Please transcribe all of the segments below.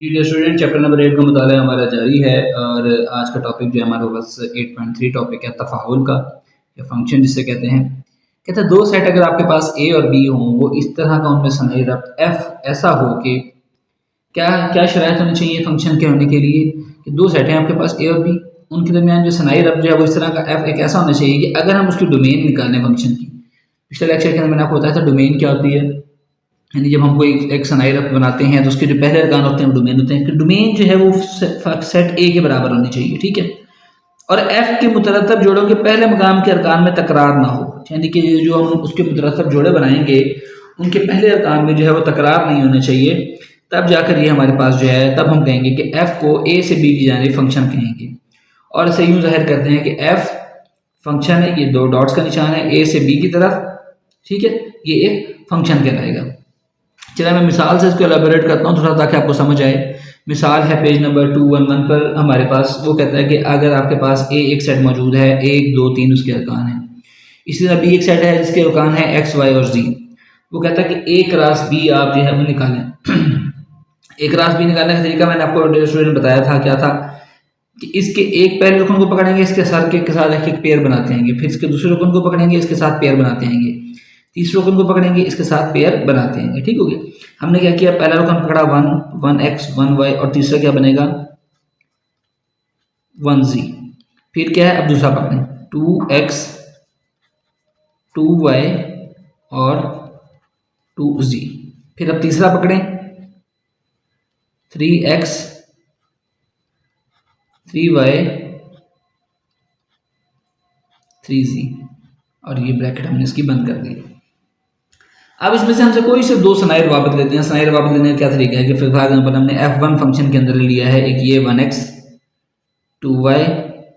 Dear student, chapter number 8 का मुताला हमारा जारी है और आज का टॉपिक जो है हमारे पास 8.3 टॉपिक है तफ़ाउल का या फंक्शन जिसे कहते हैं। कहते हैं दो सेट अगर आपके पास ए और बी हों, वो इस तरह का उनमें सनई रब्त एफ ऐसा हो कि क्या क्या शराइत होनी चाहिए फंक्शन के होने के लिए कि दो सेट हैं आपके पास ए और बी, उनके दरमियान जो सनाई रब्त जो है वो इस तरह का एफ एक ऐसा होना चाहिए कि अगर हम उसकी डोमेन निकालें फंक्शन की। पिछले लेक्चर के अंदर मैंने आपको बताया था डोमेन क्या होती है, यानी जब हम कोई एक सनाई रब्त बनाते हैं तो उसके जो पहले अरकान होते हैं वो डोमेन होते हैं कि डोमेन जो है वो सेट ए के बराबर होनी चाहिए, ठीक है। और एफ के मुतरतब जोड़ों के पहले मकाम के अरकान में तकरार ना हो, यानी कि जो हम उसके मुतरतब जोड़े बनाएंगे उनके पहले अरकान में जो है वो तकरार नहीं होना चाहिए, तब जाकर ये हमारे पास जो है तब हम कहेंगे कि एफ को ए से बी की जानिब फंक्शन कहेंगे। और इसे यूँ जाहिर करते हैं कि एफ फंक्शन है, ये दो डॉट्स का निशान है ए से बी की तरफ, ठीक है, ये एक फंक्शन कहलाएगा। चलिए मैं मिसाल से इसको एलाबोरेट करता हूँ थोड़ा ताकि आपको समझ आए। मिसाल है पेज नंबर 211 पर हमारे पास, वो कहता है कि अगर आपके पास ए एक सेट मौजूद है, 1 2 3 उसके अरकान हैं, इसी तरह बी एक सेट है जिसके अरकान है एक्स वाई और जी। वो कहता है कि ए क्रॉस बी आप जो है वो निकालें। ए क्रॉस बी निकालने का तरीका मैंने आपको स्टूडेंट बताया था, क्या था कि इसके एक पहले रुकन को पकड़ेंगे, इसके सर के साथ एक पेयर बनाते हैं, फिर इसके दूसरे रुकन को पकड़ेंगे, इसके साथ पेयर बनाते हैं, तीसरे रुकन को पकड़ेंगे, इसके साथ पेयर बनाते हैं, ठीक हो गया। हमने क्या किया, पहला रुकन पकड़ा 1 1x 1 y और तीसरा क्या बनेगा 1z। फिर क्या है, अब दूसरा पकड़ें 2x 2y और 2z। फिर अब तीसरा पकड़ें 3x 3y 3z और ये ब्रैकेट हमने इसकी बंद कर दी। अब इसमें से हमसे कोई से दो सनाई रवाबित लेते हैं। सनाई रवाबित लेने का क्या तरीका है कि फॉर एग्जाम्पल हमने f1 फंक्शन के अंदर लिया है एक ये 1x 2y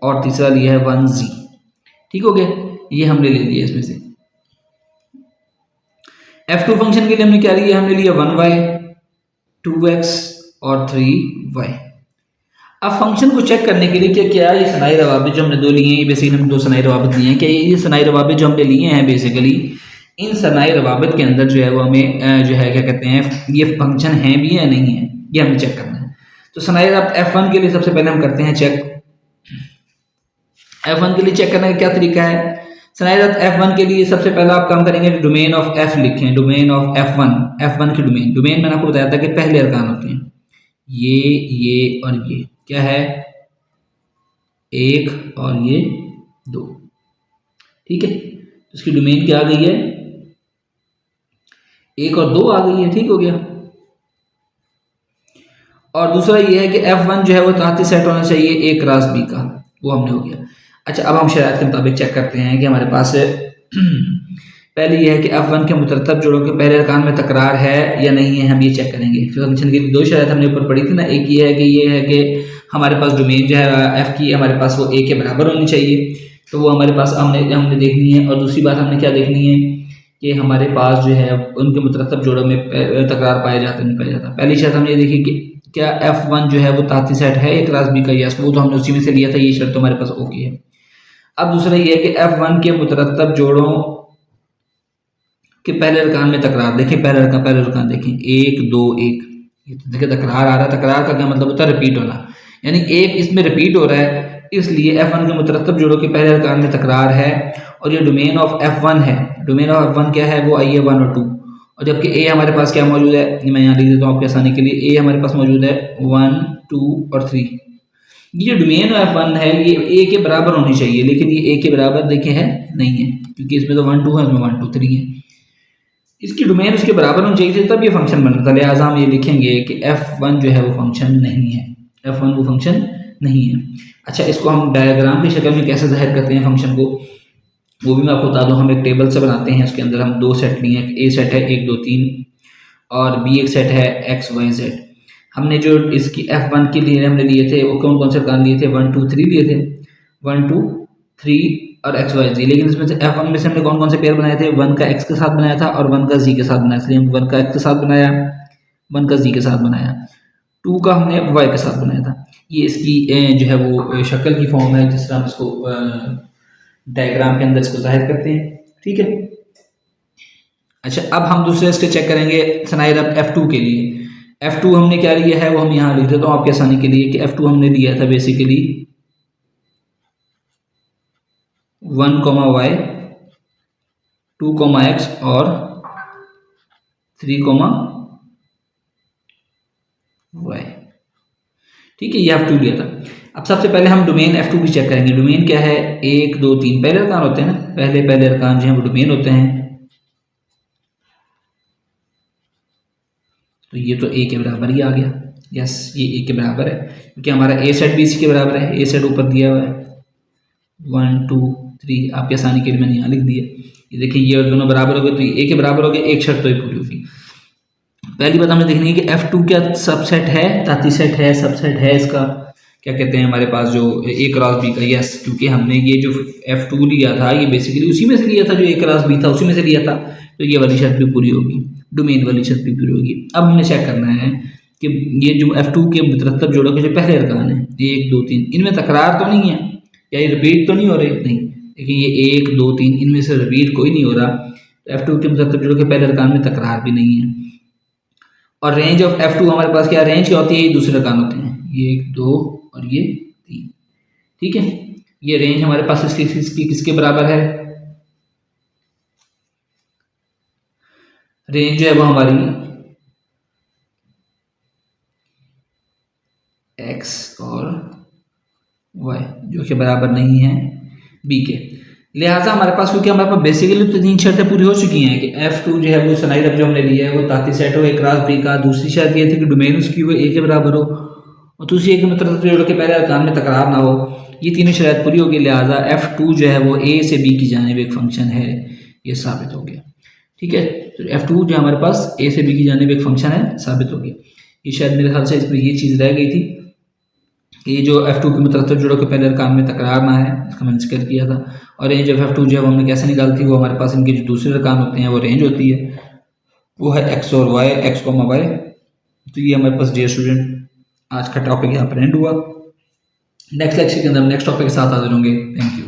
और तीसरा लिया है 1z, ठीक हो गया, ये हमने ले लिया। इसमें से f2 फंक्शन के लिए हमने क्या लिया, हमने लिया 1y 2x और 3y। अब फंक्शन को चेक करने के लिए कि क्या ये सनाई रवाबित जो हमने दो लिए हैं, बेसिकली हमने दो सनाई रवाबित लिए हैं, क्या ये सनाई रवाबित जो हमने लिए हैं बेसिकली इन सनाई रवाबित के अंदर जो है वो हमें जो है क्या कहते हैं ये फंक्शन है भी या नहीं है, ये हमें चेक करना है। तो सनाई रवाबित f1 के लिए सबसे पहले हम करते हैं चेक। f1 के लिए चेक करने का क्या तरीका है, सनाई रवाबित f1 के लिए सबसे पहला आप काम करेंगे डोमेन ऑफ f लिखें, डोमेन ऑफ f1 की डोमेन मैंने आपको बताया था कि पहले अरकान होते हैं ये और ये क्या है 1 और ये 2, ठीक है। तो इसकी डोमेन क्या आ गई है 1 और 2 आ गई है, ठीक हो गया। और दूसरा ये है कि f1 जो है वो तहती सेट होना चाहिए a क्रॉस b का, वो हमने हो गया। अच्छा, अब हम शराइत के मुताबिक चेक करते हैं कि हमारे पास पहले ये है कि f1 के मुतरतब जोड़ों के पहले अरकान में तकरार है या नहीं है, हम ये चेक करेंगे। फिर फंक्शन की दो शराइत हमने ऊपर पढ़ी थी ना, एक ये है कि हमारे पास डोमेन जो है f की हमारे पास वो a के बराबर होनी चाहिए, तो वो हमारे पास हमने देखनी है। और दूसरी बात हमने क्या देखनी है कि हमारे पास जो है उनके मुतरतब जोड़ों में तकरार पाया जाता नहीं पाया जाता। पहली शर्त हम ये देखी कि क्या f1 जो है वो ताती सेट है एक क्रॉस बी का, यस, वो तो हमने उसी में से लिया था, ये शर्त तो हमारे पास ओके है। अब दूसरा ये है कि f1 के मुतरतब जोड़ों के पहले अरकान में तकरार देखें, पहले अरकान देखें 1 2 1, ये तो देखिए तकरार आ रहा है। तकरार का क्या मतलब होता है, रिपीट होना, यानी एक इसमें रिपीट हो रहा है, इसलिए f1 के मुतरतब जोड़ों के पहले अरकान में तकरार है। और ये डोमेन ऑफ f1 है, डोमेन ऑफ f1 क्या है, वो आई है 1 और 2। और जबकि a हमारे पास क्या मौजूद है, मैं यहाँ लिख देता हूँ आपके आसानी के लिए, a हमारे पास मौजूद है 1 2 और 3। ये डोमेन ऑफ f1 है, ये a के बराबर होनी चाहिए, लेकिन ये a के बराबर देखे है नहीं है, क्योंकि इसमें तो 1 2 है, इसमें 1 2 3 है। इसकी डोमेन उसके बराबर होनी चाहिए थी तब ये फंक्शन बनता था, लिहाजा हम ये लिखेंगे कि f1 जो है वो फंक्शन नहीं है, f1 वो फंक्शन नहीं है। अच्छा, इसको हम डायग्राम की शक्ल में कैसे जाहिर करते हैं फंक्शन को, वो भी मैं आपको बता दूं। हम एक टेबल से बनाते हैं, उसके अंदर हम दो सेट लिए हैं, ए सेट है 1 2 3 और बी एक सेट है एक्स वाई जेड। हमने जो इसकी f1 के लिए हमने लिए थे वो कौन कौन से अरकान लिए थे, 1 2 3 लिए थे, 1 2 3 और एक्स वाई जी। लेकिन इसमें से f1 में से हमने कौन कौन से पेयर बनाए थे, 1 का x के साथ बनाया था और 1 का z के साथ बनाया, इसलिए हम 1 का x के साथ बनाया, 1 का z के साथ बनाया, 2 का हमने y के साथ बनाया था। ये इसकी जो है वो शक्ल की फॉर्म है, जिस तरह हम इसको डायग्राम के अंदर इसको जाहिर करते हैं, ठीक है। अच्छा, अब हम दूसरे इसके चेक करेंगे सनाई रब्त f2 के लिए। F2 हमने क्या लिया है वो हम यहाँ लिख देता हूँ आपकी आसानी के लिए कि F2 हमने लिया था बेसिकली 1, y 2, x और 3, y। ठीक है, ये F2 लिया था। अब सबसे पहले हम डोमेन F2 की चेक करेंगे। डोमेन क्या है, 1 2 3 पहले अरकान होते हैं ना, पहले अरकान जो है वो डोमेन होते हैं। तो ये तो A के बराबर ही आ गया, यस ये A के बराबर है क्योंकि हमारा A सेट BC के बराबर है। A सेट ऊपर दिया हुआ है 1 2 3, आपकी आसानी के लिए मैंने यहाँ लिख दिया। ये देखिए ये और दोनों बराबर हो गए, तो ये A के बराबर हो गए, एक शर्त तो ये पूरी होगी। पहली बात हमें देखनी है कि F2 क्या सबसेट है, ताती सेट है, सबसेट है इसका, क्या कहते हैं हमारे पास जो A क्रॉस B का, यस क्योंकि हमने ये जो F2 लिया था ये बेसिकली उसी में से लिया था जो A क्रॉस B था, उसी में से लिया था, तो ये वाली शर्त भी पूरी होगी, डोमेन वाली शर्त भी पूरी होगी। अब हमने चेक करना है कि ये जो F2 के मुतरतब जोड़ों के जो पहले अरकान है 1 2 3, इनमें तकरार तो नहीं है या ये रिपीट तो नहीं हो रहे, नहीं देखिए ये 1 2 3 इनमें से रिपीट कोई नहीं हो रहा, तो F2 के मुतरतब जोड़ों के पहले अरकान में तकरार भी नहीं है। और रेंज ऑफ F2 हमारे पास क्या रेंज क्या होती है, ये दूसरे अरकान होते हैं, ये 1 2 और ये 3, ठीक है। ये रेंज हमारे पास इसकी किसके बराबर है, रेंज जो है वो हमारी x और y जो कि बराबर नहीं है b के, लिहाजा हमारे पास क्योंकि हमारे पास बेसिकली तो 3 शर्तें पूरी हो चुकी हैं कि F2 जो है वो सनाई रब जो हमने लिया है वो ताती सेट हो A क्रॉस B का। दूसरी शर्त ये थी कि डोमेन उसकी वो A के बराबर हो और दूसरी एक मतलब जोड़ों के पहले अरकान में तकरार ना हो। ये तीनों शर्त पूरी होगी, लिहाजा F2 जो है वो A से B की जानिब एक फंक्शन है, ये साबित हो गया, ठीक है। तो F2 जो हमारे पास A से B की जानिब एक फंक्शन है, साबित हो गया। ये शायद मेरे ख्याल से इसमें ये चीज़ रह गई थी कि जो F2 के मुतरतब जोड़ों के पहले अरकान में तकरार ना है, इसका मैंने जिक्र किया था। और रेंज ऑफ F2 जो है हमने कैसे निकालती है, वो हमारे पास इनके जो दूसरे अरकान होते हैं वो रेंज होती है, वो है x और y, x, y। तो ये हमारे पास डियर स्टूडेंट आज का टॉपिक यहाँ पर एंड हुआ। नेक्स्ट लेक्चर के अंदर हम नेक्स्ट टॉपिक के साथ हाजिर होंगे। Thank you.